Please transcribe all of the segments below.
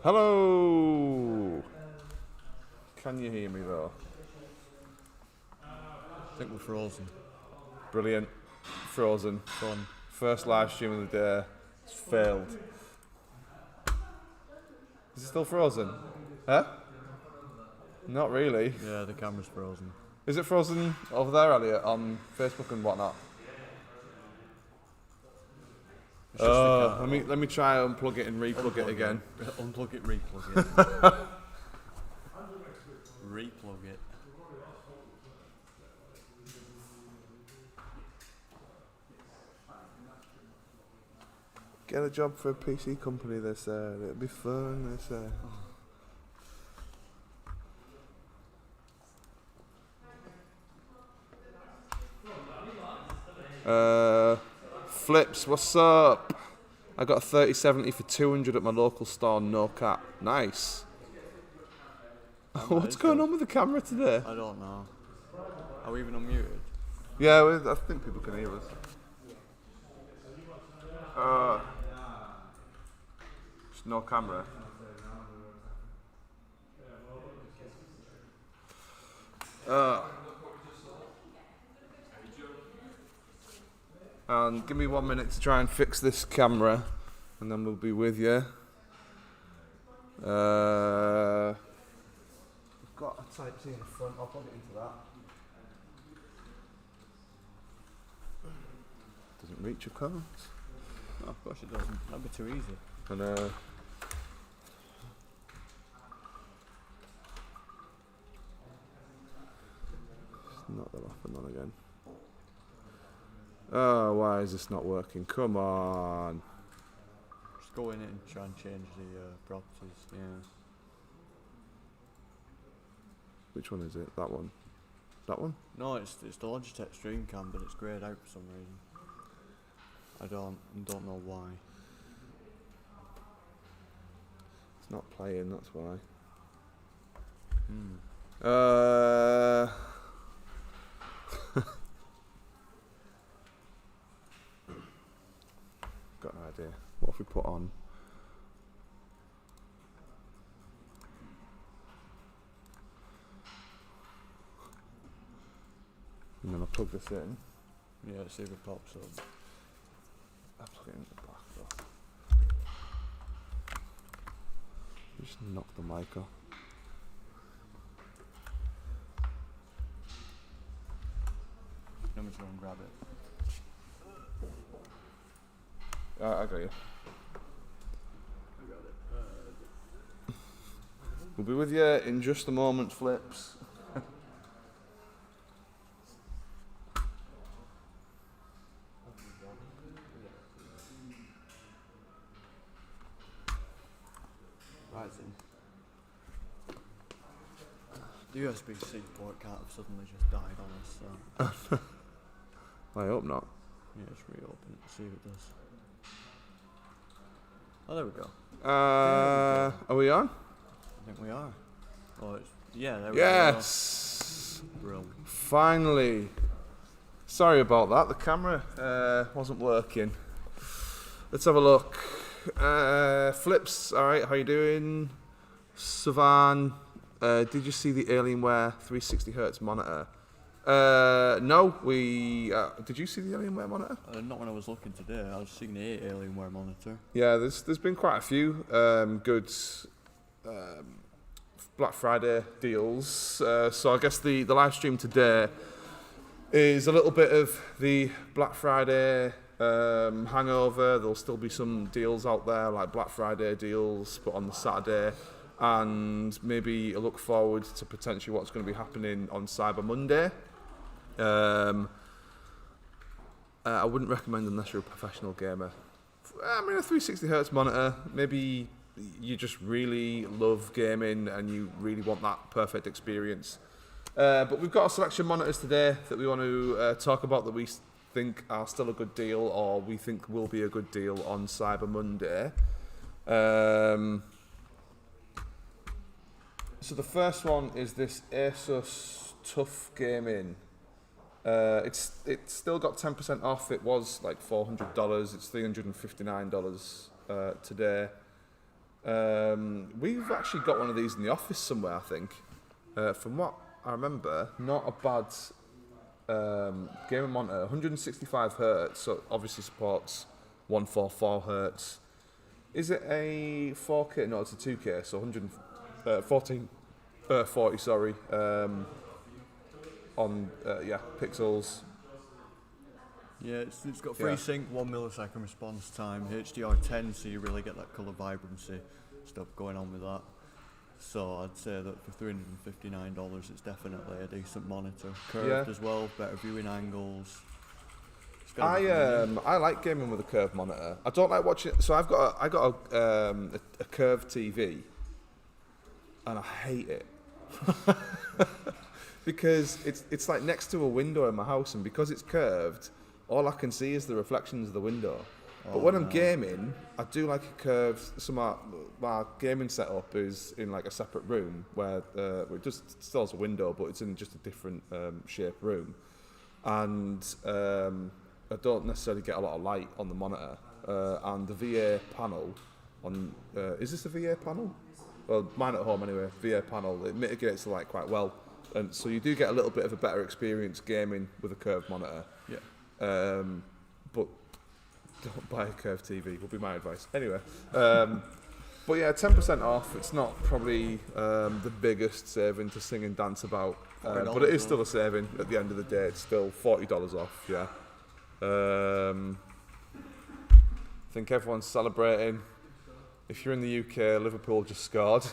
Hello! Can you hear me though? I think we're frozen. Brilliant. Frozen. Fun. First live stream of the day. It's failed. Is it still frozen? Huh? Not really. Yeah, the camera's frozen. Is it frozen over there, Elliot, on Facebook and whatnot? It's just the camera. Let me try unplug it and replug it again. Unplug it, replug it. Replug it. Get a job for a PC company, they said. It'll be fun, they said. Flips, what's up? I got a 3070 for 200 at my local store, no cap. Nice. What's going on with the camera today? I don't know. Are we even unmuted? Yeah, I think people can hear us. Just no camera. And give me 1 minute to try and fix this camera, and then we'll be with you. We've got a Type-C in the front, I'll plug it into that. Doesn't reach, of course. No, of course it doesn't. That'd be too easy. And not that off and on again. Oh, why is this not working? Come on. Just go in it and try and change the properties. Yeah. Which one is it? That one? That one? No, it's the Logitech Stream Cam, but it's greyed out for some reason. I don't know why. It's not playing, that's why. Got an idea. What if we put on? And then I'll plug this in. Yeah, see if it pops up. I'll plug it in the back though. Just knock the mic off. I'm just going to grab it. I got you. I got it. We'll be with you in just a moment, Flips. Right then. The USB-C port can't have suddenly just died on us, so... I hope not. Yeah, just reopen it, see if it does. Oh, there we go. Are we on? I think we are. Oh, there we go. Yes! Brilliant. Finally. Sorry about that, the camera wasn't working. Let's have a look. Flips, alright, how you doing? Savan, did you see the Alienware 360Hz monitor? No, did you see the Alienware monitor? Not when I was looking today, I was seeing the Alienware monitor. Yeah, there's been quite a few good Black Friday deals. So I guess the live stream today is a little bit of the Black Friday hangover. There'll still be some deals out there, like Black Friday deals, but on the Saturday. And maybe a look forward to potentially what's going to be happening on Cyber Monday. I wouldn't recommend unless you're a professional gamer. I mean, a 360Hz monitor, maybe you just really love gaming and you really want that perfect experience. But we've got a selection of monitors today that we want to talk about that we think are still a good deal or we think will be a good deal on Cyber Monday. So the first one is this Asus TUF gaming. It's still got 10% off. It was like $400. It's $359 today. We've actually got one of these in the office somewhere, I think. From what I remember, not a bad gaming monitor. 165 hertz, so obviously supports 144 hertz. Is it a 4K? No, it's a 2K, so 40, sorry. On pixels. Yeah, it's got FreeSync, 1 millisecond response time, HDR10, so you really get that colour vibrancy stuff going on with that. So I'd say that for $359, it's definitely a decent monitor. Curved as well, better viewing angles. I like gaming with a curved monitor. I don't like watching. So I got a curved TV, and I hate it because it's like next to a window in my house, and because it's curved, all I can see is the reflections of the window. But when I'm gaming, I do like a curved. So my gaming setup is in like a separate room where it just still has a window, but it's in just a different shaped room, and I don't necessarily get a lot of light on the monitor. And the VA panel on is this a VA panel? Well, mine at home anyway. VA panel, it mitigates the light quite well, and so you do get a little bit of a better experience gaming with a curved monitor. Yeah. But don't buy a curved TV, would be my advice. Anyway, but yeah, 10% off. It's not probably the biggest saving to sing and dance about, but it is still a saving at the end of the day. It's still $40 off, yeah. I think everyone's celebrating. If you're in the UK, Liverpool just scored.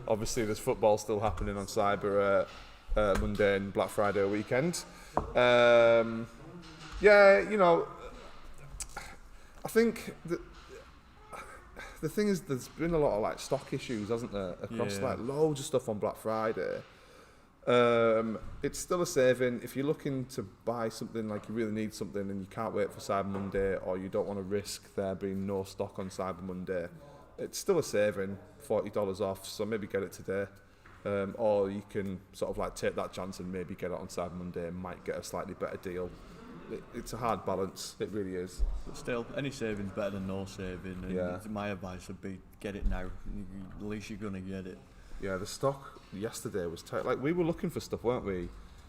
Obviously, there's football still happening on Cyber Monday and Black Friday weekend. Yeah, you know, I think the thing is, there's been a lot of like stock issues, hasn't there, across like loads of stuff on Black Friday. It's still a saving if you're looking to buy something, like you really need something and you can't wait for Cyber Monday, or you don't want to risk there being no stock on Cyber Monday. It's still a saving, $40 off, so maybe get it today. Or you can sort of like take that chance and maybe get it on Cyber Monday and might get a slightly better deal. It's a hard balance, it really is. But still, any saving's better than no saving, and my advice would be get it now. At least you're going to get it. Yeah, the stock yesterday was tight. Like, we were looking for stuff, weren't we?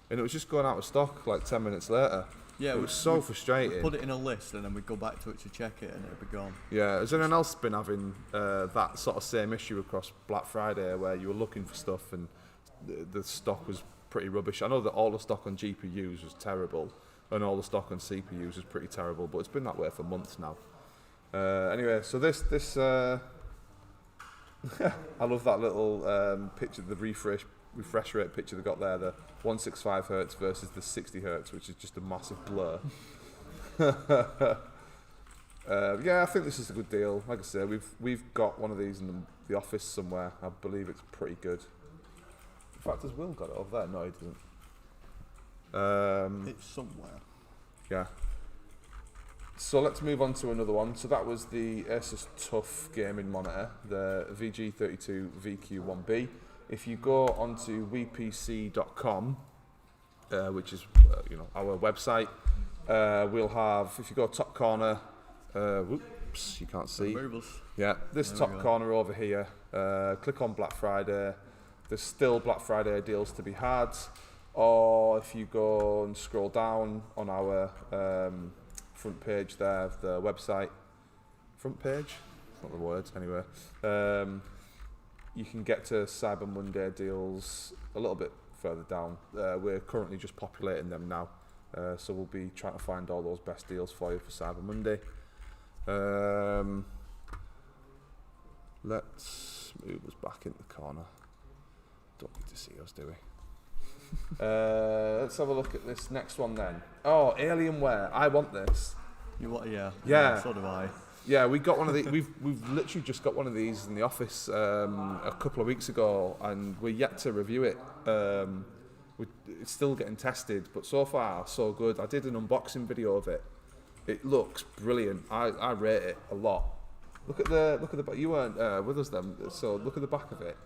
And it was just going out of stock like 10 minutes later. Yeah, it was so frustrating. We'd put it in a list and then we'd go back to it to check it and it'd be gone. Yeah, has anyone else been having that sort of same issue across Black Friday where you were looking for stuff and the stock was pretty rubbish? I know that all the stock on GPUs was terrible and all the stock on CPUs was pretty terrible, but it's been that way for months now. Anyway, so this I love that little picture, the refresh rate picture they got there, the 165 hertz versus the 60 hertz, which is just a massive blur. Yeah, I think this is a good deal. Like I say, we've got one of these in the office somewhere. I believe it's pretty good. In fact, has Will got it over there? No, he doesn't. It's somewhere. Yeah. So let's move on to another one. So that was the Asus TUF gaming monitor, the VG32 VQ1B. If you go onto wepc.com, which is our website, we'll have, if you go top corner, whoops, you can't see. Yeah, this top corner over here, click on Black Friday. There's still Black Friday deals to be had. Or if you go and scroll down on our front page there of the website, front page? It's not the words, anyway. You can get to Cyber Monday deals a little bit further down. We're currently just populating them now, so we'll be trying to find all those best deals for you for Cyber Monday. Let's move us back in the corner. Don't need to see us, do we? Let's have a look at this next one then. Oh, Alienware. I want this. You want? Yeah. So do I. Yeah, we got one of the. We've literally just got one of these in the office a couple of weeks ago, and we're yet to review it. It's still getting tested, but so far so good. I did an unboxing video of it. It looks brilliant. I rate it a lot. Look at the back. You weren't with us then, so look at the back of it.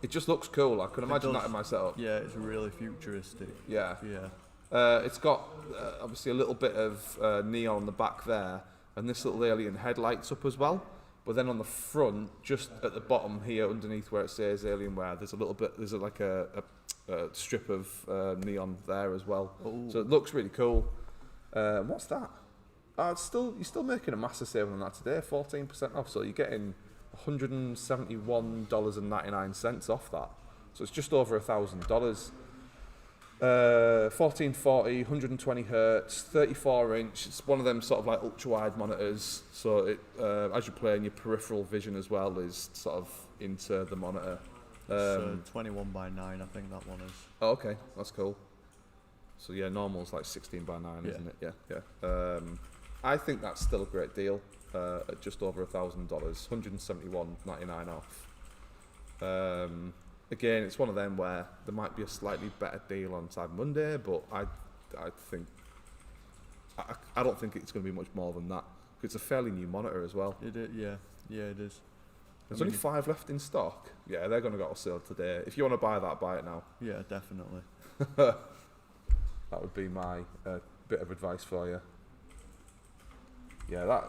It just looks cool. I can imagine that in my setup. Yeah, it's really futuristic. Yeah. Yeah. It's got obviously a little bit of neon on the back there, and this little alien head lights up as well. But then on the front, just at the bottom here, underneath where it says Alienware, there's a little bit, there's like a strip of neon there as well. Ooh. So it looks really cool. What's that? You're still making a massive sale on that today, 14% off. So you're getting $171.99 off that. So it's just over $1,000. 1440, 120 hertz, 34 inch. It's one of them sort of like ultra-wide monitors. So it, as you're playing, your peripheral vision as well is sort of into the monitor. It's 21 by 9, I think that one is. Oh, okay, that's cool. So yeah, normal's like 16 by 9, isn't it? Yeah. I think that's still a great deal at just over $1,000, $171.99 off. Again, it's one of them where there might be a slightly better deal on Cyber Monday, but I don't think it's going to be much more than that. It's a fairly new monitor as well. It is, yeah, it is. There's only 5 left in stock. Yeah, they're going to go on sale today. If you want to buy that, buy it now. Yeah, definitely. That would be my bit of advice for you. Yeah,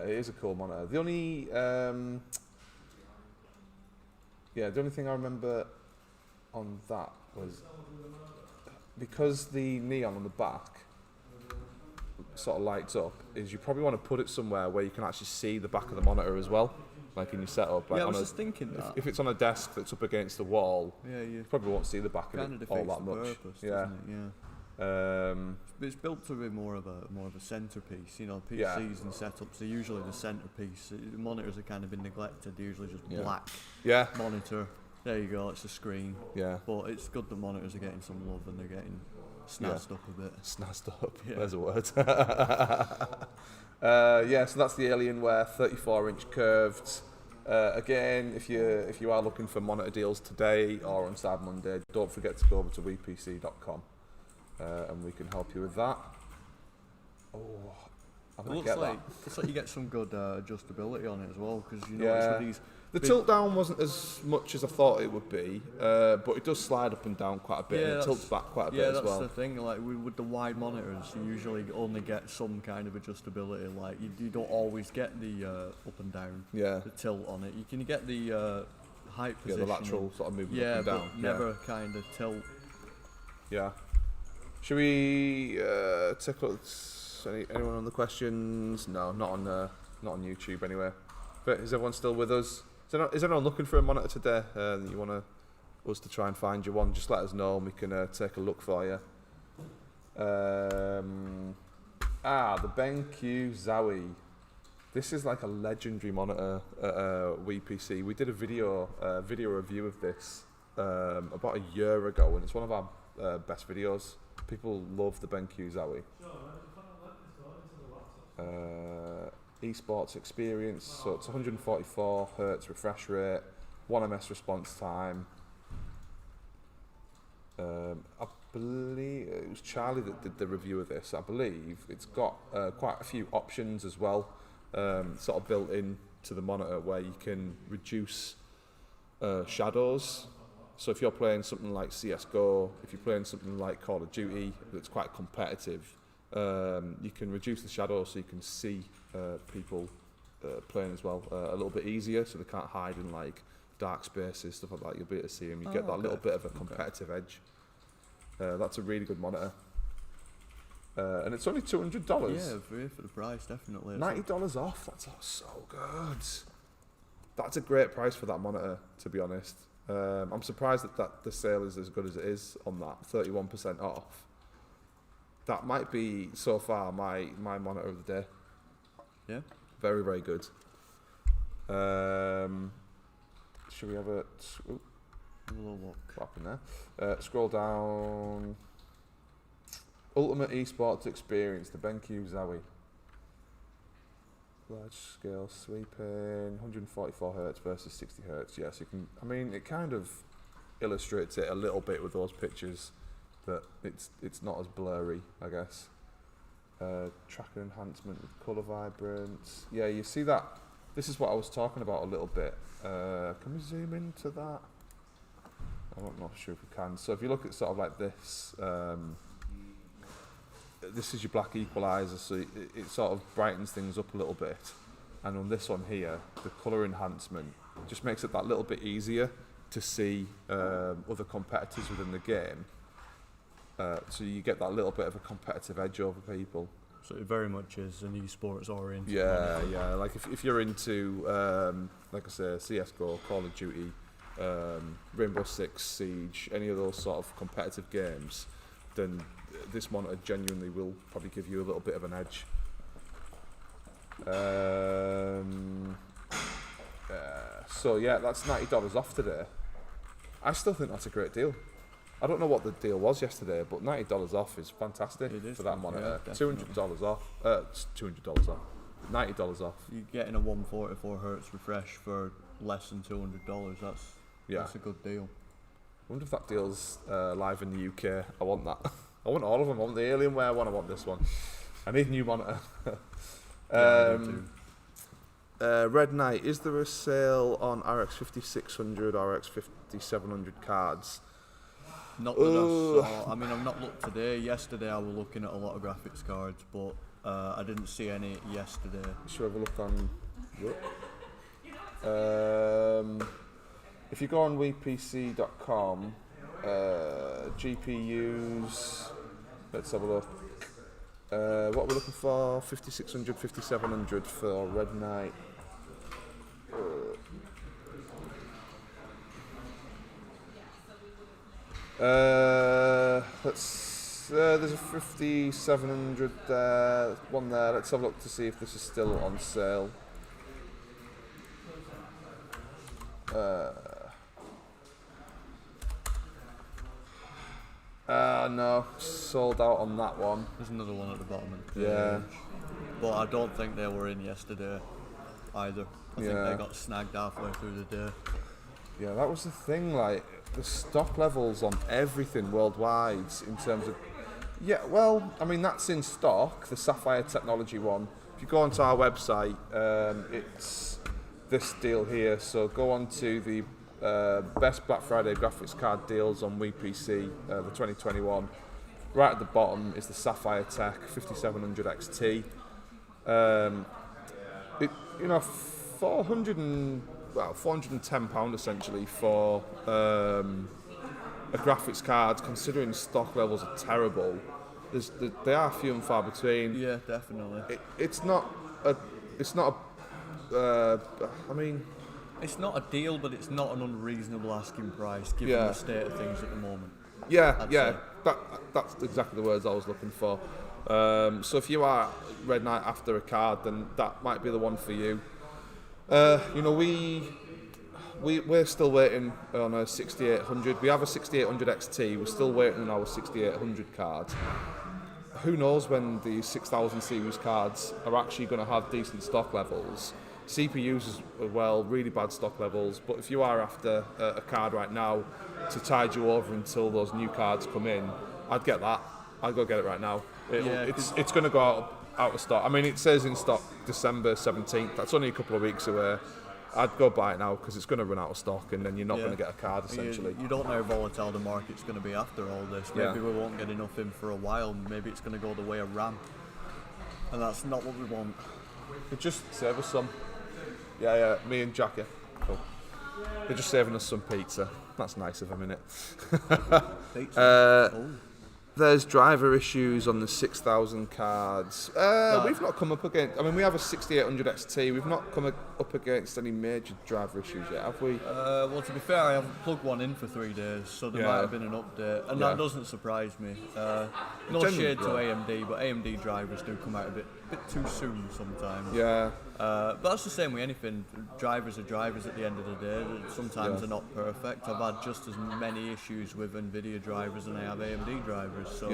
it is a cool monitor. The only thing I remember on that was because the neon on the back sort of lights up, is you probably want to put it somewhere where you can actually see the back of the monitor as well, like in your setup. Like I was just thinking that. If it's on a desk that's up against the wall, you probably won't see the back of it all that much. Purpose, doesn't it? Yeah. But it's built to be more of a centerpiece. You know, PCs and setups are usually the centerpiece. The monitors are kind of been neglected. They're usually just black monitor. There you go. It's a screen. Yeah. But it's good that monitors are getting some love and they're getting snazzed up a bit. Snazzed up. Yeah. There's a word. So that's the Alienware 34-inch curved. Again, if you are looking for monitor deals today or on Cyber Monday, don't forget to go over to wepc.com. And we can help you with that. Oh, I might get that. Looks like you get some good adjustability on it as well, because you know it's with these. The tilt down wasn't as much as I thought it would be, but it does slide up and down quite a bit. And it tilts back quite a bit as well. Yeah, that's the thing. Like with the wide monitors, you usually only get some kind of adjustability. Like you don't always get the up and down, the tilt on it. You can get the height position, the lateral sort of movement up and down. But never kind of tilt. Yeah. Should we take a look at anyone on the questions? No, not on YouTube anyway. But is everyone still with us? Is anyone looking for a monitor today that you want us to try and find you one? Just let us know and we can take a look for you. The BenQ Zowie. This is like a legendary monitor at WePC. We did a video review of this about a year ago, and it's one of our best videos. People love the BenQ Zowie. Esports experience, so it's 144 hertz refresh rate, 1 ms response time. I believe it was Charlie that did the review of this. I believe it's got quite a few options as well, sort of built in to the monitor, where you can reduce shadows. So if you're playing something like CSGO, if you're playing something like Call of Duty that's quite competitive, you can reduce the shadows so you can see people playing as well a little bit easier, so they can't hide in like dark spaces, stuff like that. You'll be able to see them. You get that little bit of a competitive edge. That's a really good monitor. And it's only $200. Yeah, for the price, definitely. $90 off. That's so good. That's a great price for that monitor, to be honest. I'm surprised that the sale is as good as it is on that, 31% off. That might be, so far, my monitor of the day. Yeah. Very, very good. Should we have a little look? What happened there? Scroll down. Ultimate esports experience, the BenQ Zowie. Large scale sweeping, 144 hertz versus 60 hertz. Yes, you can. I mean, it kind of illustrates it a little bit with those pictures, that it's not as blurry, I guess. Tracker enhancement with colour vibrance. Yeah, you see that. This is what I was talking about a little bit. Can we zoom into that? I'm not sure if we can. So if you look at sort of like this, this is your black equalizer, so it sort of brightens things up a little bit. and on this one here, the colour enhancement just makes it that little bit easier to see other competitors within the game. So you get that little bit of a competitive edge over people. So it very much is an esports oriented. Yeah. Like if you're into, like I say, CS:GO, Call of Duty, Rainbow Six Siege, any of those sort of competitive games, then this monitor genuinely will probably give you a little bit of an edge. So yeah, that's $90 off today. I still think that's a great deal. I don't know what the deal was yesterday, but $90 off is fantastic for that monitor. Yeah, $200 off. $200 off. $90 off. You're getting a 144 Hz refresh for less than $200. That's a good deal. I wonder if that deal's live in the UK. I want that. I want all of them. I want the Alienware one. I want this one. I need a new monitor. I do too. Red Knight, is there a sale on RX 5600, RX 5700 cards? Not that I saw. I mean, I've not looked today. Yesterday I was looking at a lot of graphics cards, but I didn't see any yesterday. Should have a look on. If you go on WePC.com, GPUs, let's have a look. What are we looking for? 5600, 5700 for Red Knight. There's a 5700 one there. Let's have a look to see if this is still on sale. No, sold out on that one. There's another one at the bottom of the page. Yeah. But I don't think they were in yesterday either. I think they got snagged halfway through the day. Yeah, that was the thing, like, the stock levels on everything worldwide in terms of... Yeah, well, I mean, that's in stock, the Sapphire Technology one. If you go onto our website, it's this deal here. So go on to the best Black Friday graphics card deals on WePC, the 2021. Right at the bottom is the Sapphire Tech 5700 XT. £410 essentially for a graphics card. Considering stock levels are terrible, they are few and far between. Yeah, definitely. It's not a. I mean, it's not a deal, but it's not an unreasonable asking price given the state of things at the moment. Yeah. That's exactly the words I was looking for. So if you are Red Knight after a card, then that might be the one for you. We're still waiting on a 6800. We have a 6800 XT. We're still waiting on our 6800 card. Who knows when the 6000 series cards are actually going to have decent stock levels. CPUs as well, really bad stock levels. But if you are after a card right now to tide you over until those new cards come in, I'd get that. I'd go get it right now. It's going to go out of stock. I mean, it says in stock December 17th. That's only a couple of weeks away. I'd go buy it now because it's going to run out of stock, and then you're not going to get a card essentially. You don't know how volatile the market's going to be after all this. Maybe we won't get enough in for a while. Maybe it's going to go the way of RAM, and that's not what we want. It just save us some. Yeah, me and Jack, cool. They're just saving us some pizza. That's nice of them, innit? Pizza. There's driver issues on the 6000 cards. We've not come up against... I mean, we have a 6800 XT. We've not come up against any major driver issues yet, have we? Well, to be fair, I haven't plugged one in for 3 days, so there might have been an update, and that doesn't surprise me. No shade to AMD, but AMD drivers do come out a bit too soon sometimes. Yeah. But that's the same with anything. Drivers are drivers at the end of the day. Sometimes they're not perfect. I've had just as many issues with NVIDIA drivers than I have AMD drivers. So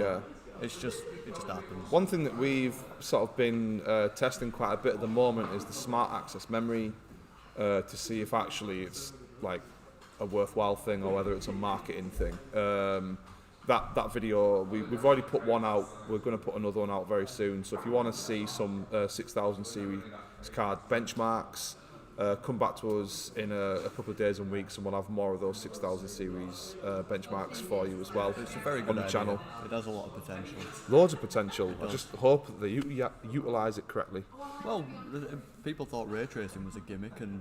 it just happens. One thing that we've sort of been testing quite a bit at the moment is the smart access memory to see if actually it's like a worthwhile thing or whether it's a marketing thing. That video, we've already put one out. We're going to put another one out very soon. So if you want to see some 6000 series card benchmarks, come back to us in a couple of days and weeks, and we'll have more of those 6000 series benchmarks for you as well. It's a very good on the idea. channel. It has a lot of potential. Loads of potential. I just hope that they utilise it correctly. Well, people thought ray tracing was a gimmick, and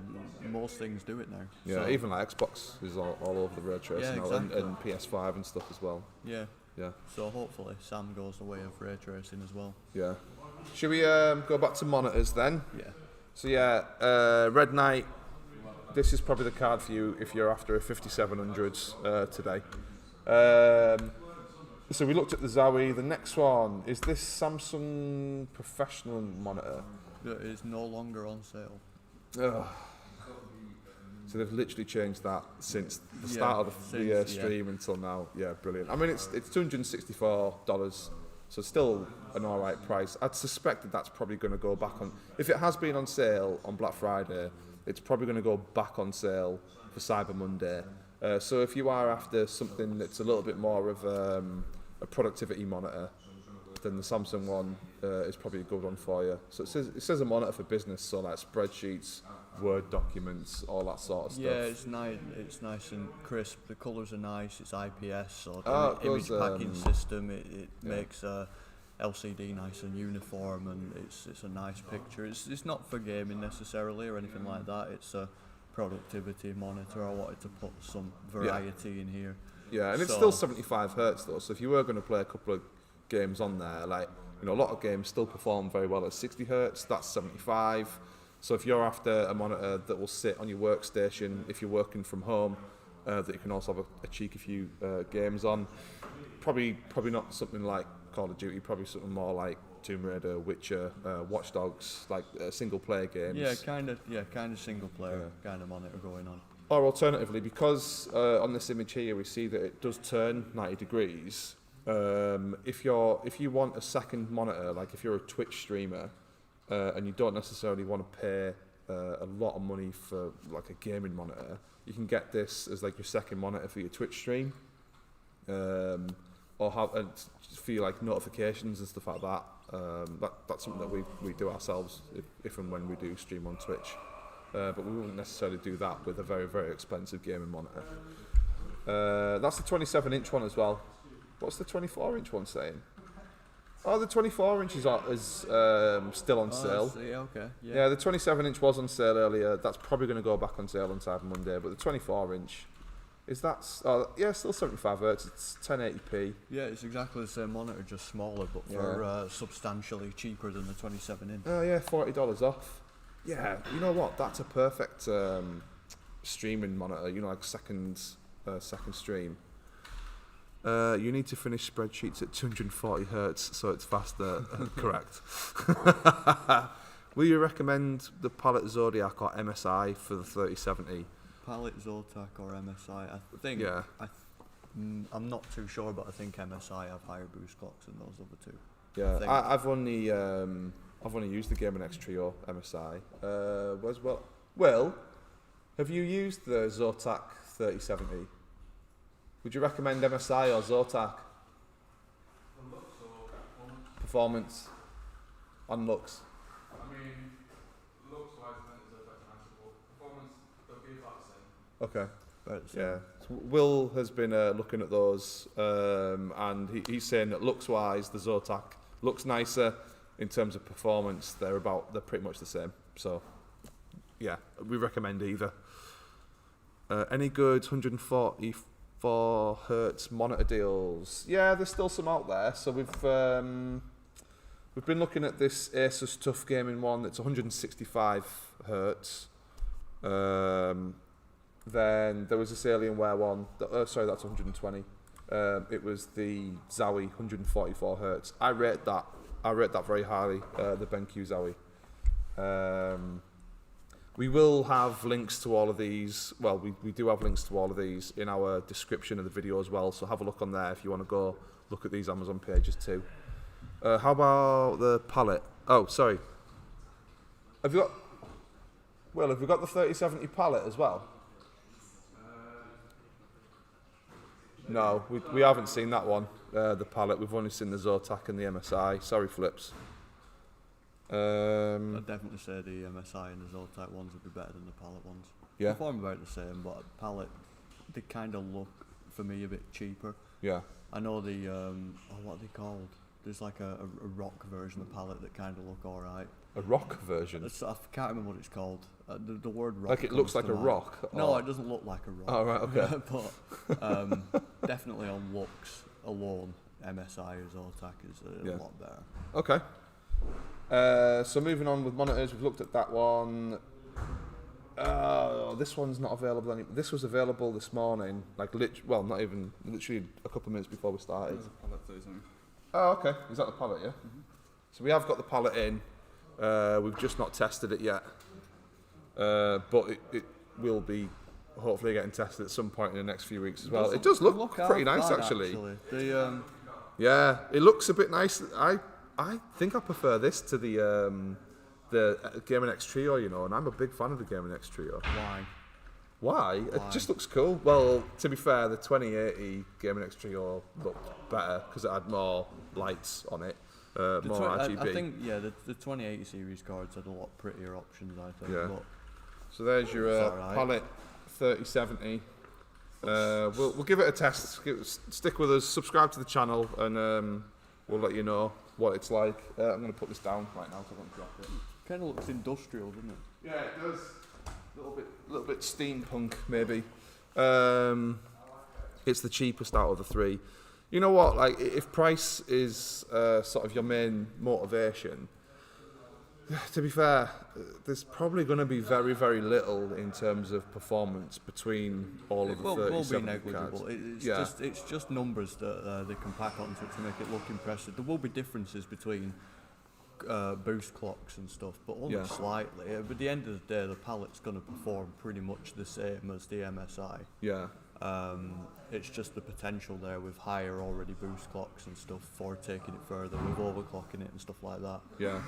most things do it now. Yeah, so. even like Xbox is all over the ray tracing now, exactly. and PS5 and stuff as well. Yeah. Yeah. So hopefully Sam goes the way of ray tracing as well. Yeah. Should we go back to monitors then? Yeah. So yeah, Red Knight. This is probably the card for you if you're after a 5700 today. So we looked at the Zowie. The next one is this Samsung professional monitor. That is no longer on sale. Ugh. So they've literally changed that since the start of the stream until now. Yeah, brilliant. I mean, it's $264, so still an alright price. I'd suspect that that's probably going to go back on. If it has been on sale on Black Friday, it's probably going to go back on sale for Cyber Monday. So if you are after something that's a little bit more of a productivity monitor, then the Samsung one is probably a good one for you. So it says a monitor for business, so like spreadsheets, Word documents, all that sort of stuff. Yeah, it's nice and crisp. The colours are nice. It's IPS, so image packing system. It makes LCD nice and uniform, and it's a nice picture. It's not for gaming necessarily or anything like that. It's a productivity monitor. I wanted to put some variety in here. Yeah, and it's still 75 hertz though. So if you were going to play a couple of games on there, like a lot of games still perform very well at 60 hertz. That's 75. So if you're after a monitor that will sit on your workstation, if you're working from home, that you can also have a cheeky few games on, probably not something like Call of Duty, probably something more like Tomb Raider, Witcher, Watch Dogs, like single player games. Yeah, kind of single player kind of monitor going on. Or alternatively, because on this image here we see that it does turn 90 degrees. If you want a second monitor, like if you're a Twitch streamer, and you don't necessarily want to pay a lot of money for like a gaming monitor, you can get this as like your second monitor for your Twitch stream, or have for your like notifications and stuff like that. That's something that we do ourselves if and when we do stream on Twitch, but we wouldn't necessarily do that with a very, very expensive gaming monitor. That's the 27-inch one as well. What's the 24-inch one saying? Oh, the 24-inch is still on sale. Okay. Yeah, the 27-inch was on sale earlier. That's probably going to go back on sale on Cyber Monday. But the 24-inch, still 75 hertz. It's 1080p. Yeah, it's exactly the same monitor, just smaller, but for substantially cheaper than the 27-inch. Oh yeah, $40 off. Yeah, you know what? That's a perfect streaming monitor. Like second stream. You need to finish spreadsheets at 240 hertz, so it's faster. Correct. Will you recommend the Palette Zodiac or MSI for the 3070? Palette Zotac or MSI? I think. Yeah. I'm not too sure, but I think MSI have higher boost clocks than those other two. Yeah, I've only used the Gaming X Trio MSI. Well, have you used the Zotac 3070? Would you recommend MSI or Zotac? Performance on looks. I mean, looks-wise, I think Zotac's nicer, but performance, they'll be about the same. Okay. Yeah. So Will has been looking at those, and he's saying that looks-wise, the Zotac looks nicer. In terms of performance, they're pretty much the same. So, yeah, we recommend either. Any good 144 hertz monitor deals? Yeah, there's still some out there. So we've been looking at this Asus TUF gaming one that's 165 hertz. Then there was this Alienware one. That's 120. It was the Zowie 144 hertz. I rate that very highly. The BenQ Zowie. We will have links to all of these. Well, we do have links to all of these in our description of the video as well. So have a look on there if you want to go look at these Amazon pages too. How about the palette? Oh, sorry. Have we got the 3070 palette as well? No, we haven't seen that one. The palette. We've only seen the Zotac and the MSI. Sorry, Flips. I'd definitely say the MSI and the Zowie ones would be better than the palette ones. Yeah. Perform about the same, but palette, they kind of look, for me, a bit cheaper. Yeah. I know the, what are they called? There's like a rock version of palette that kind of look alright. A rock version? I can't remember what it's called. The word rock. Like it looks like a rock? No, it doesn't look like a rock. Oh, right, okay. But definitely on looks alone, MSI or Zowie is a lot better. Okay. So moving on with monitors, we've looked at that one. This one's not available anymore. This was available this morning, like not even, literally a couple of minutes before we started. There's a palette though, isn't Oh, okay. Is that the palette, yeah? Mm-hmm. So we have got the palette in. We've just not tested it yet. But it will be hopefully getting tested at some point in the next few weeks as well. It does look pretty nice, actually. Yeah, it looks a bit nice. I think I prefer this to the Gaming X Trio, you know, and I'm a big fan of the Gaming X Trio. Why? It just looks cool. Well, to be fair, the 2080 Gaming X Trio looked better because it had more lights on it, more RGB. I think, yeah, the 2080 series cards had a lot prettier options, I think. Yeah. But so there's your palette 3070. We'll give it a test. Stick with us, subscribe to the channel, and we'll let you know what it's like. I'm going to put this down right now so I don't drop it. Kind of looks industrial, doesn't it? Yeah, it does. A little bit steampunk, maybe. It's the cheapest out of the three. You know what? Like, if price is sort of your main motivation, to be fair, there's probably going to be very, very little in terms of performance between all of the 37 It will be negligible. cards. It's just numbers that they can pack onto it to make it look impressive. There will be differences between boost clocks and stuff, but only slightly. But at the end of the day, the palette's going to perform pretty much the same as the MSI. Yeah. It's just the potential there with higher already boost clocks and stuff for taking it further, with overclocking it and stuff like that. Yeah.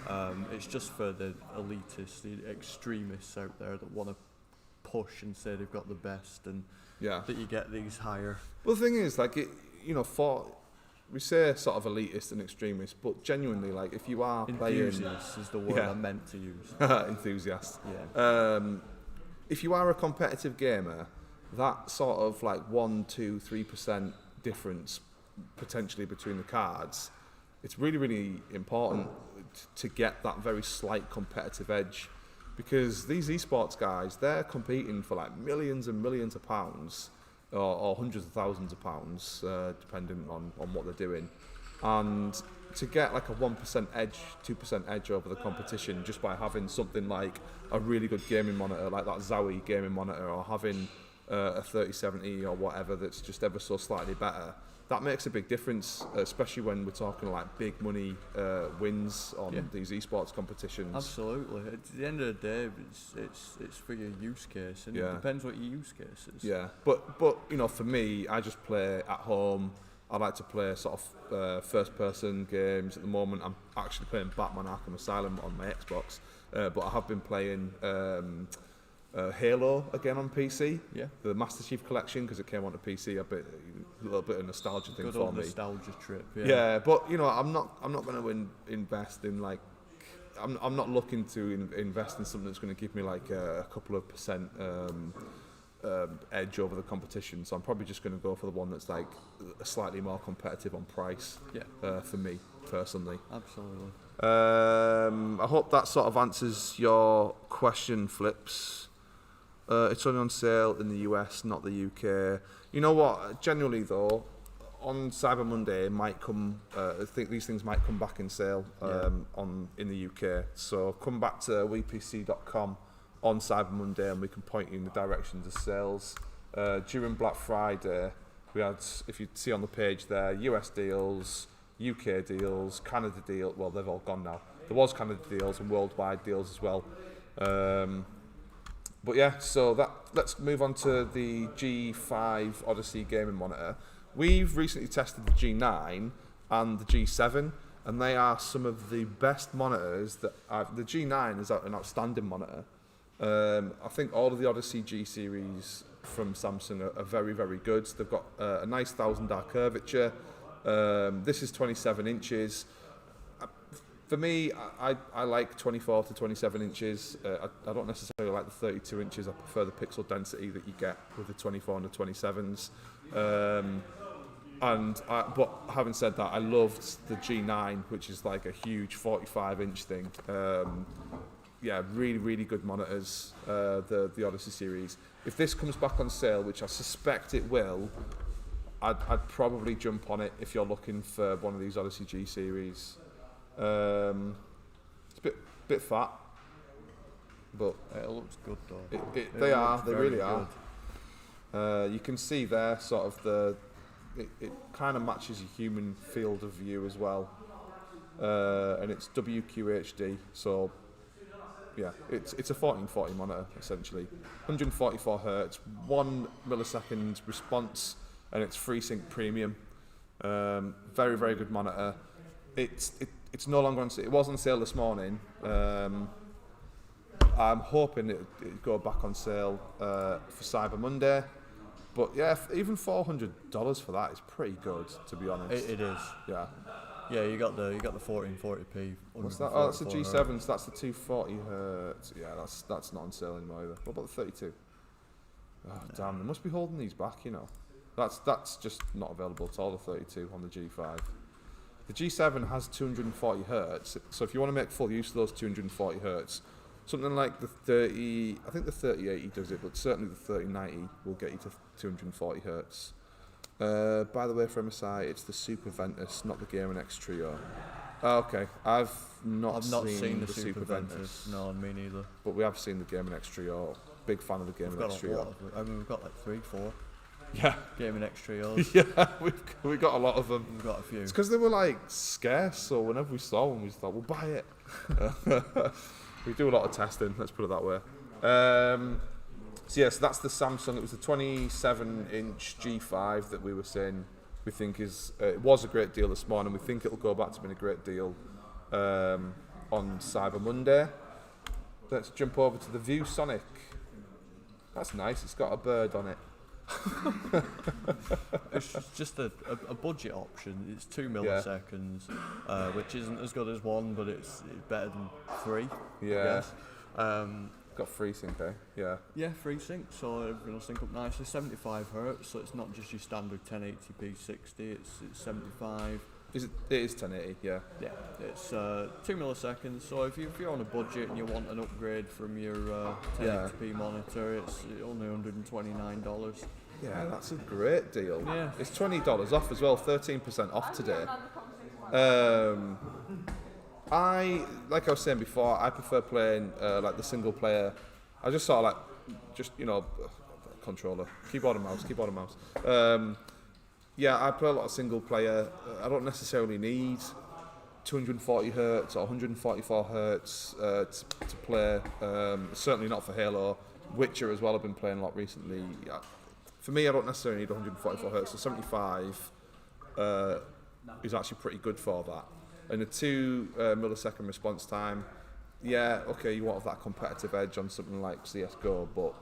It's just for the elitists, the extremists out there that want to push and say they've got the best, and that you get these higher. Well, the thing is, like, we say sort of elitist and extremist, but genuinely, like, if you are enthusiast is the word I meant to use. Enthusiast. Yeah. If you are a competitive gamer, that sort of like 1%, 2%, 3% difference potentially between the cards, it's really, really important to get that very slight competitive edge, because these esports guys, they're competing for like millions and millions of pounds, or hundreds of thousands of pounds, depending on what they're doing. And to get like a 1% edge, 2% edge over the competition just by having something like a really good gaming monitor, like that Zowie gaming monitor, or having a 3070 or whatever that's just ever so slightly better, that makes a big difference, especially when we're talking like big money wins on these esports competitions. Absolutely. At the end of the day, it's for your use case, and it depends what your use case is. Yeah, but you know, for me, I just play at home. I like to play sort of first-person games. At the moment, I'm actually playing Batman Arkham Asylum on my Xbox, but I have been playing Halo again on PC, the Master Chief Collection, because it came onto PC. A little bit of nostalgia thing Good for old me. Nostalgia trip. Yeah, but you know, I'm not going to invest in like, I'm not looking to invest in something that's going to give me like a couple of percent edge over the competition. So I'm probably just going to go for the one that's like slightly more competitive on price. For me personally. Absolutely. I hope that sort of answers your question, Flips. It's only on sale in the US, not the UK. You know what? Generally, though, on Cyber Monday might come. I think these things might come back in sale in the UK. So come back to wepc.com on Cyber Monday, and we can point you in the directions of sales. During Black Friday, we had, if you see on the page there, US deals, UK deals, Canada deals. Well, they've all gone now. There was Canada deals and worldwide deals as well. But yeah, so let's move on to the G5 Odyssey gaming monitor. We've recently tested the G9 and the G7, and they are some of the best monitors that the G9 is an outstanding monitor. I think all of the Odyssey G series from Samsung are very, very good. They've got a nice 1000R curvature. This is 27 inches. For me, I like 24 to 27 inches. I don't necessarily like the 32 inches. I prefer the pixel density that you get with the 24 and the 27s. But having said that, I loved the G9, which is like a huge 45-inch thing. Yeah, really, really good monitors, the Odyssey series. If this comes back on sale, which I suspect it will, I'd probably jump on it if you're looking for one of these Odyssey G series. It's a bit fat, but it looks good though. They really are. You can see there sort of it kind of matches your human field of view as well, and it's WQHD, so yeah, it's a 1440 monitor essentially, 144 Hz, 1 millisecond response, and it's FreeSync Premium. Very, very good monitor. It's no longer on sale. It was on sale this morning. I'm hoping it'd go back on sale for Cyber Monday. But yeah, even $400 for that is pretty good, to be honest. It is. Yeah. Yeah, you got the 1440p. What's that? Oh, that's the G7s. That's the 240 Hz. Yeah, that's not on sale anymore either. What about the 32? Oh, damn, they must be holding these back, you know. That's just not available at all, the 32 on the G5. The G7 has 240 Hz, so if you want to make full use of those 240 Hz, something like the 30, I think the 3080 does it, but certainly the 3090 will get you to 240 Hz. By the way, for MSI, it's the Super Ventus, not the Gaming X Trio. Oh, okay, I've not seen the Super Ventus. No, me neither. But we have seen the Gaming X Trio. Big fan of the Gaming X Trio. We've got like 3, 4. Yeah. Gaming X Trios. Yeah, we got a lot of them. We've got a few. It's because they were like scarce, so whenever we saw one, we thought, we'll buy it. We do a lot of testing, let's put it that way. So that's the Samsung. It was the 27-inch G5 that we were saying we think it was a great deal this morning. We think it'll go back to being a great deal on Cyber Monday. Let's jump over to the ViewSonic. That's nice, it's got a bird on it. It's just a budget option. It's 2 milliseconds, which isn't as good as 1, but it's better than 3. Yeah. I guess. Got FreeSync, eh? Yeah. Yeah, FreeSync, so everything will sync up nicely. 75 Hz, so it's not just your standard 1080p 60. It's 75. It is 1080, yeah. Yeah, it's 2 milliseconds. So if you're on a budget and you want an upgrade from your 1080p monitor, it's only $129. Yeah, that's a great deal. Yeah. It's $20 off as well, 13% off today. Like I was saying before, I prefer playing like the single player. I just sort of like, controller, keyboard and mouse. Yeah, I play a lot of single player. I don't necessarily need 240 Hz or 144 Hz to play. Certainly not for Halo. Witcher as well, I've been playing a lot recently. For me, I don't necessarily need 144 Hz, so 75 is actually pretty good for that. And the 2 millisecond response time, yeah, okay, you want that competitive edge on something like CSGO, but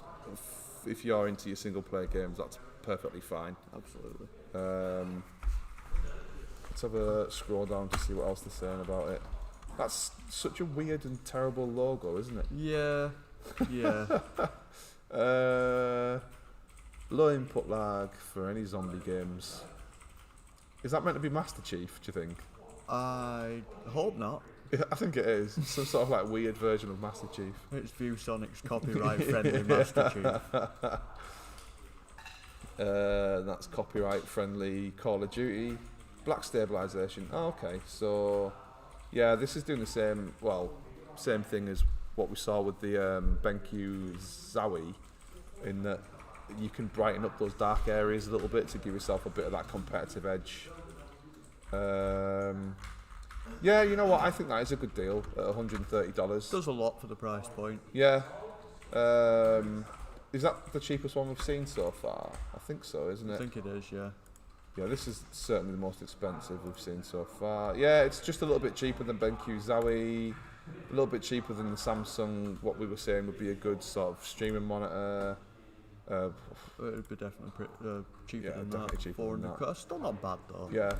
if you're into your single player games, that's perfectly fine. Absolutely. Let's have a scroll down to see what else they're saying about it. That's such a weird and terrible logo, isn't it? Yeah. Low input lag for any zombie games. Is that meant to be Master Chief, do you think? I hope not. Yeah, I think it is. Some sort of like weird version of Master Chief. It's ViewSonic's copyright-friendly Master Chief. That's copyright-friendly Call of Duty. Black stabilization. Oh, okay, so yeah, this is doing the same thing as what we saw with the BenQ Zowie, in that you can brighten up those dark areas a little bit to give yourself a bit of that competitive edge. Yeah, you know what? I think that is a good deal at $130. Does a lot for the price point. Yeah. Is that the cheapest one we've seen so far? I think so, isn't it? I think it is, yeah. Yeah, this is certainly the most expensive we've seen so far. Yeah, it's just a little bit cheaper than BenQ Zowie, a little bit cheaper than the Samsung, what we were saying would be a good sort of streaming monitor. It would be definitely cheaper than definitely that. cheaper than that. Still not bad though. Yeah.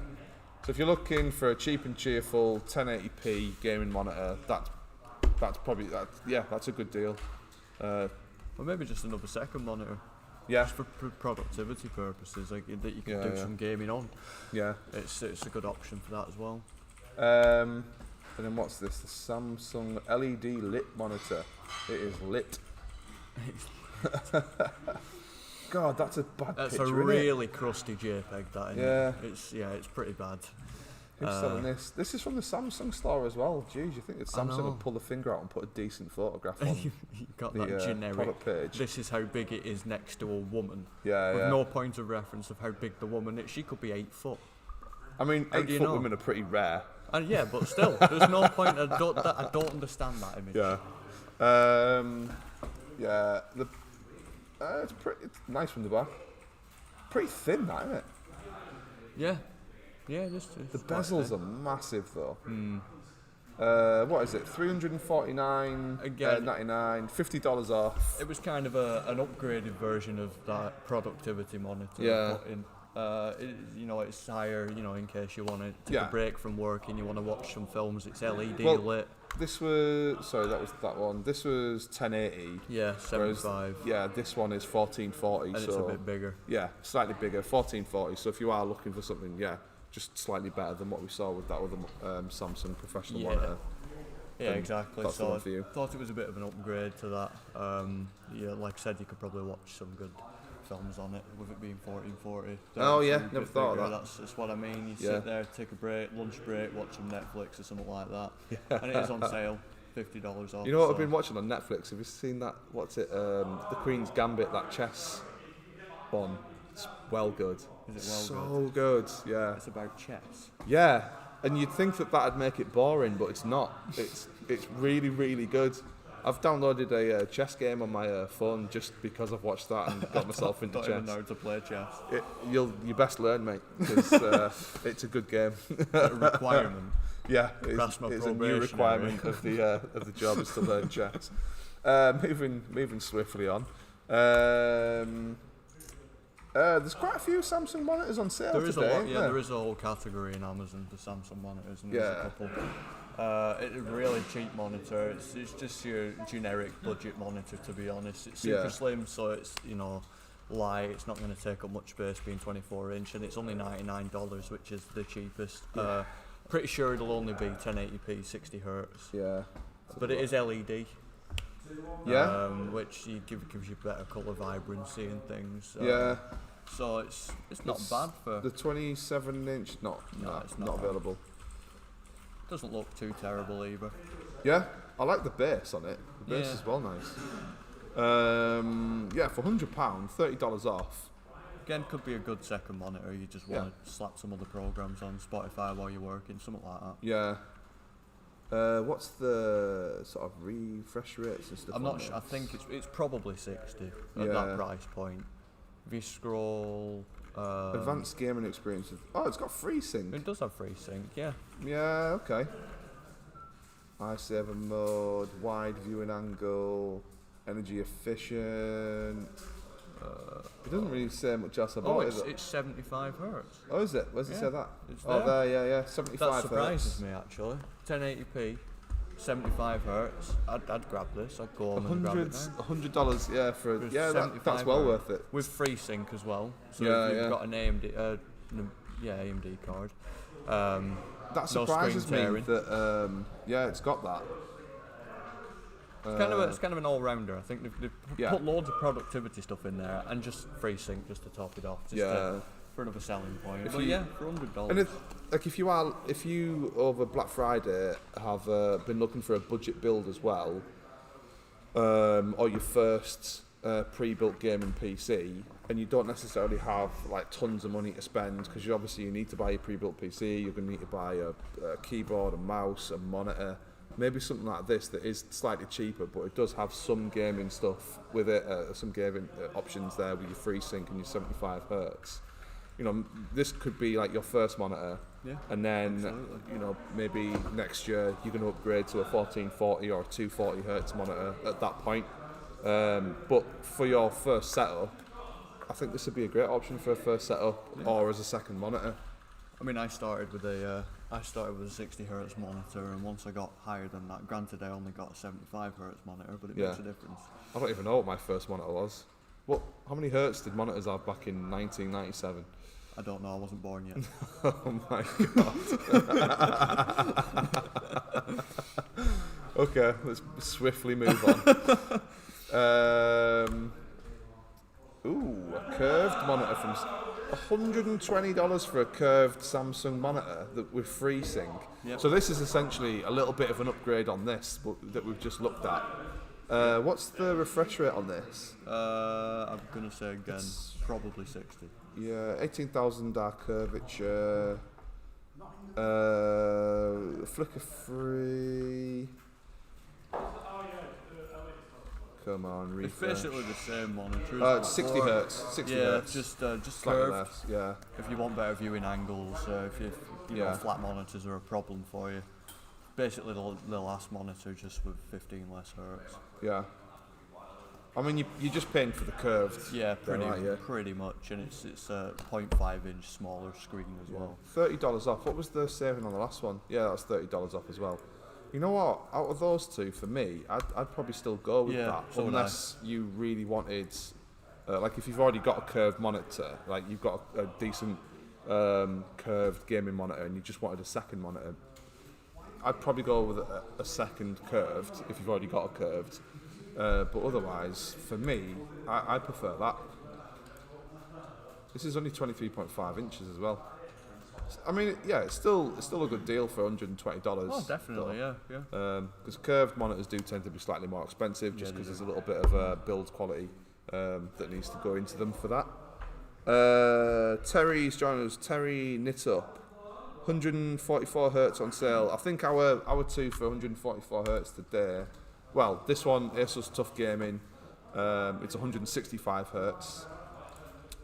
So if you're looking for a cheap and cheerful 1080p gaming monitor, that's probably that's a good deal. Or maybe just another second monitor. Yeah. Just for productivity purposes, like that you can do some gaming on. Yeah. It's a good option for that as well. And then what's this? The Samsung LED lit monitor. It is lit. God, that's a bad picture. That's a really crusty JPEG. That isn't it? It's pretty bad. Who's selling this? This is from the Samsung store as well. Jeez, you think that Samsung would pull the finger out and put a decent photograph on You got the that generic product page? This is how big it is next to a woman. Yeah, with no point of reference of how big the woman is. She could be 8 foot. I mean, 8-foot women are pretty rare. And yeah, but still, there's no point. I don't understand that image. Yeah. It's nice from the back. Pretty thin, that, isn't it? Yeah. Yeah, the bezels are massive though. What is it? $349.99, $50 off. It was kind of an upgraded version of that productivity monitor. Yeah. It's higher. In case you want to take a break from work and you want to watch some films. It's LED lit. This was that one. This was 1080. Yeah, 75. Whereas, this one is 1440. And it's a bit bigger. Yeah, slightly bigger, 1440. So if you are looking for something, just slightly better than what we saw with that other Samsung professional monitor. Yeah, exactly. That's the one for you. Thought it was a bit of an upgrade to that. Like I said, you could probably watch some good films on it with it being 1440. Oh yeah, never thought of that. That's what I mean. You sit there, take a break, lunch break, watch some Netflix or something like that. And it is on sale, $50 off. You know what I've been watching on Netflix? Have you seen that? What's it? The Queen's Gambit, that chess one. It's well good. Is it well so good? Yeah. It's about chess. Yeah, and you'd think that'd make it boring, but it's not. It's really, really good. I've downloaded a chess game on my phone just because I've watched that and got myself into chess. I don't even know how to play chess. You best learn, mate, because it's a good game. A requirement. Yeah, it's a new requirement of the job is to learn chess. Moving swiftly on. There's quite a few Samsung monitors on sale today. There is a whole category in Amazon for Samsung monitors, and there's a couple. It's a really cheap monitor. It's just your generic budget monitor, to be honest. It's super slim, so it's light. It's not going to take up much space, being 24-inch, and it's only $99, which is the cheapest. Pretty sure it'll only be 1080p, 60 hertz. Yeah, but it is LED. Yeah, which gives you better colour vibrancy and things. So it's not bad for the 27-inch. It's not available. Doesn't look too terrible either. Yeah, I like the base on it. The base is well nice. For £100, $30 off. Again, could be a good second monitor. You just want to slap some other programs on Spotify while you're working, something like that. Yeah. What's the sort of refresh rates and stuff? I'm not sure. I think it's probably 60 at that price point. If you scroll, advanced gaming experience. It's got FreeSync. It does have FreeSync, yeah. Yeah, okay. i7 mode, wide viewing angle, energy efficient. It doesn't really say much else about it. It's 75 hertz. Oh, is it? Where's it say that? It's there. Yeah, 75 hertz. That surprises me actually. 1080p, 75 hertz. I'd grab this. I'd go on and grab it now. $100, that's well worth it. With FreeSync as well. So if you've got an AMD card. That surprises me that it's got that. It's kind of an all-rounder. I think they've put loads of productivity stuff in there and just FreeSync just to top it off, for another selling point. For $100. And if you over Black Friday have been looking for a budget build as well, or your first pre-built gaming PC, and you don't necessarily have like tons of money to spend because you need to buy a pre-built PC. You're going to need to buy a keyboard, a mouse, a monitor. Maybe something like this that is slightly cheaper, but it does have some gaming stuff with it, some gaming options there with your FreeSync and your 75 hertz. This could be like your first monitor, and then maybe next year you're going to upgrade to a 1440 or a 240 hertz monitor at that point. But for your first setup, I think this would be a great option for a first setup or as a second monitor. I mean, I started with a 60 hertz monitor, and once I got higher than that, granted I only got a 75 hertz monitor, but it makes a difference. I don't even know what my first monitor was. How many hertz did monitors have back in 1997? I don't know, I wasn't born yet. Oh my god. Okay, let's swiftly move on. A curved monitor from $120 for a curved Samsung monitor with FreeSync. Yep. So this is essentially a little bit of an upgrade on this that we've just looked at. What's the refresh rate on this? I'm gonna say again, probably 60. Yeah, 18,000 dark curvature. Flicker free. Come on, refresh. It's basically the same monitor. It's 60 hertz. 60 hertz. just Slightly curved. less, yeah. If you want better viewing angles, if you know, flat monitors are a problem for you. Basically the last monitor just with 15 less hertz. Yeah. I mean, you're just paying for the curved. Yeah, pretty much, and it's a 0.5 inch smaller screen as well. $30 off. What was the saving on the last one? Yeah, that was $30 off as well. You know what? Out of those two, for me, I'd probably still go with that, unless you really wanted, like if you've already got a curved monitor, like you've got a decent curved gaming monitor, and you just wanted a second monitor, I'd probably go with a second curved if you've already got a curved. But otherwise, for me, I prefer that. This is only 23.5 inches as well. I mean, yeah, it's still a good deal for $120. Oh, definitely, yeah. Because curved monitors do tend to be slightly more expensive, just because there's a little bit of build quality that needs to go into them for that. Terry's joining us. Terry Knit Up, 144 hertz on sale. I think our two for 144 hertz today. Well, this one, Asus TUF Gaming, it's 165 hertz.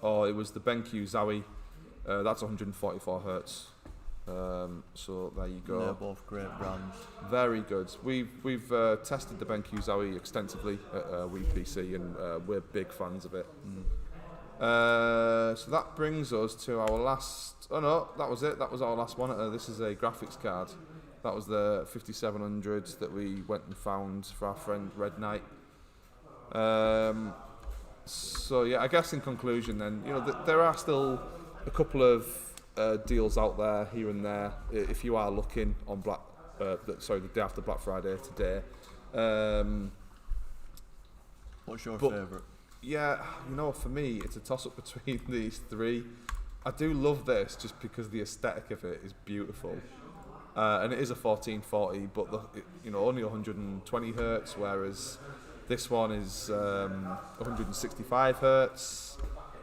Or it was the BenQ Zowie, that's 144 hertz. So there you go. They're both great brands. Very good. We've tested the BenQ Zowie extensively at WePC, and we're big fans of it. So that brings us to our last. Oh no, that was it. That was our last monitor. This is a graphics card. That was the 5700 that we went and found for our friend Red Knight. So yeah, I guess in conclusion, then, you know, there are still a couple of deals out there here and there if you are looking on the day after Black Friday today. What's your favourite? Yeah, you know, for me, it's a toss-up between these three. I do love this just because the aesthetic of it is beautiful. And it is a 1440, but only 120 hertz, whereas this one is 165 hertz.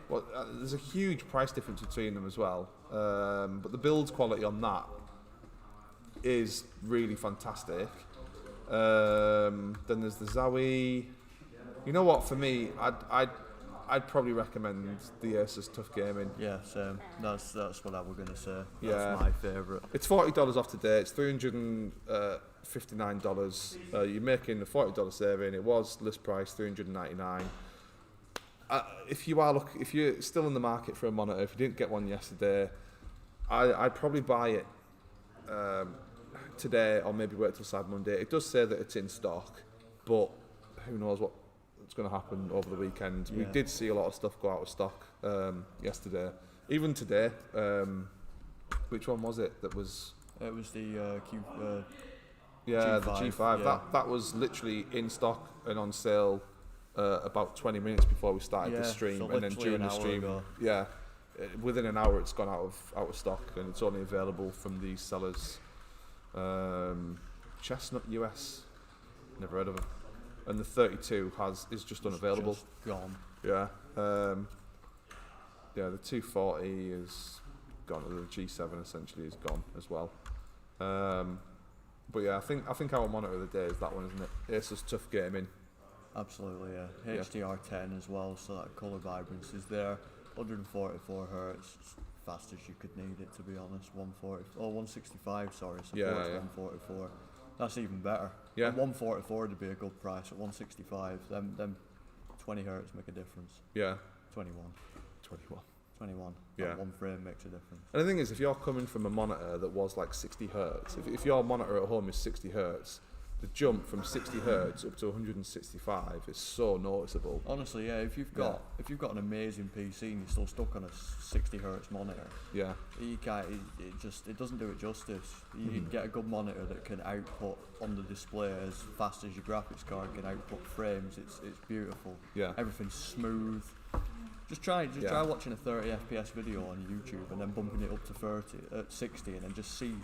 Well, there's a huge price difference between them as well. But the build quality on that is really fantastic. Then there's the Zowie. You know what? For me, I'd probably recommend the Asus TUF Gaming. Yeah, same. That's what I was gonna say. Yeah. That's my favourite. It's $40 off today. It's $359. You're making a $40 saving. It was list price $399. If you're still in the market for a monitor, if you didn't get one yesterday, I'd probably buy it today, or maybe wait till Cyber Monday. It does say that it's in stock, but who knows what's going to happen over the weekend. We did see a lot of stuff go out of stock yesterday, even today. Which one was it that was? It was the G5. G5. The G5. Yeah. That was literally in stock and on sale about 20 minutes before we started the stream, so and then during the stream, ago. within an hour it's gone out of stock, and it's only available from these sellers. Chestnut US, never heard of it. And the 32 is just unavailable. Just gone. Yeah. The 240 is gone. The G7 essentially is gone as well. But yeah, I think our monitor of the day is that one, isn't it? Asus TUF Gaming. Absolutely, yeah. HDR10 as well, so that colour vibrance is there. 144 hertz, fast as you could need it, to be honest. 165, sorry, so 144. That's even better. Yeah. At 144 would be a good price. At 165, them 20 hertz make a difference. Yeah. 21. 21. Yeah. That one frame makes a difference. And the thing is, if you're coming from a monitor that was like 60 hertz, if your monitor at home is 60 hertz, the jump from 60 hertz up to 165 is so noticeable. Honestly, yeah. If you've got an amazing PC and you're still stuck on a 60 hertz monitor, Yeah. you can't. It doesn't do it justice. You get a good monitor that can output on the display as fast as your graphics card can output frames. It's beautiful. Yeah. Everything's smooth. Just try watching a 30 FPS video on YouTube and then bumping it up to 60 and then just see.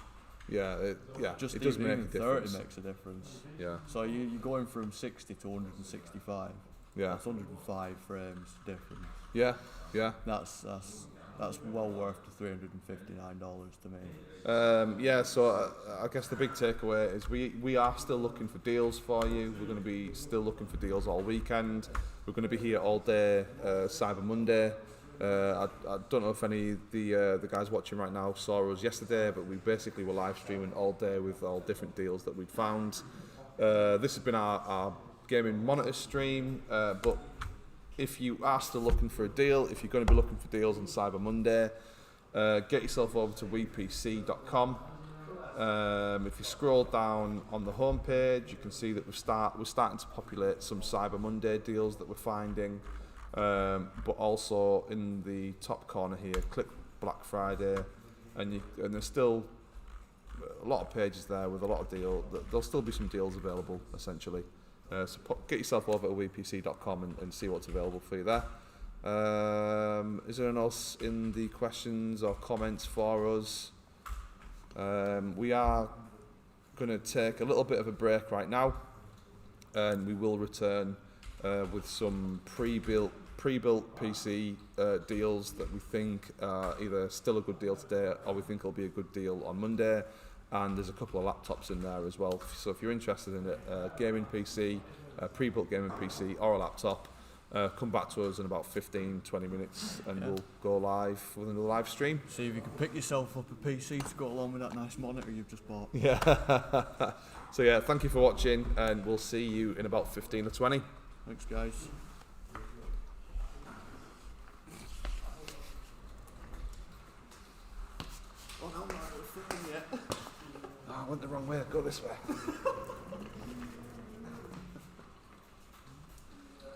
Yeah, it does Even make a difference. 30 makes a difference. Yeah. So you're going from 60 to 165. Yeah. That's 105 frames difference. Yeah. Yeah. That's well worth the $359 to me. Yeah, so I guess the big takeaway is we are still looking for deals for you. We're going to be still looking for deals all weekend. We're going to be here all day, Cyber Monday. I don't know if any of the guys watching right now saw us yesterday, but we basically were live streaming all day with all different deals that we'd found. This has been our gaming monitor stream, but if you are still looking for a deal, if you're going to be looking for deals on Cyber Monday, get yourself over to wepc.com. If you scroll down on the homepage, you can see that we're starting to populate some Cyber Monday deals that we're finding. But also in the top corner here, click Black Friday, and there's still a lot of pages there with a lot of deals. There'll still be some deals available, essentially. So get yourself over to wepc.com and see what's available for you there. Is there anything else in the questions or comments for us? We are going to take a little bit of a break right now, and we will return with some pre-built PC deals that we think are either still a good deal today or we think will be a good deal on Monday. And there's a couple of laptops in there as well. So if you're interested in a gaming PC, a pre-built gaming PC or a laptop, come back to us in about 15-20 minutes and we'll go live with another live stream. See if you can pick yourself up a PC to go along with that nice monitor you've just bought. Yeah. So yeah, thank you for watching, and we'll see you in about 15 or 20. Thanks, guys. Oh no, I'm not filming yet. Oh, I went the wrong way. Go this way.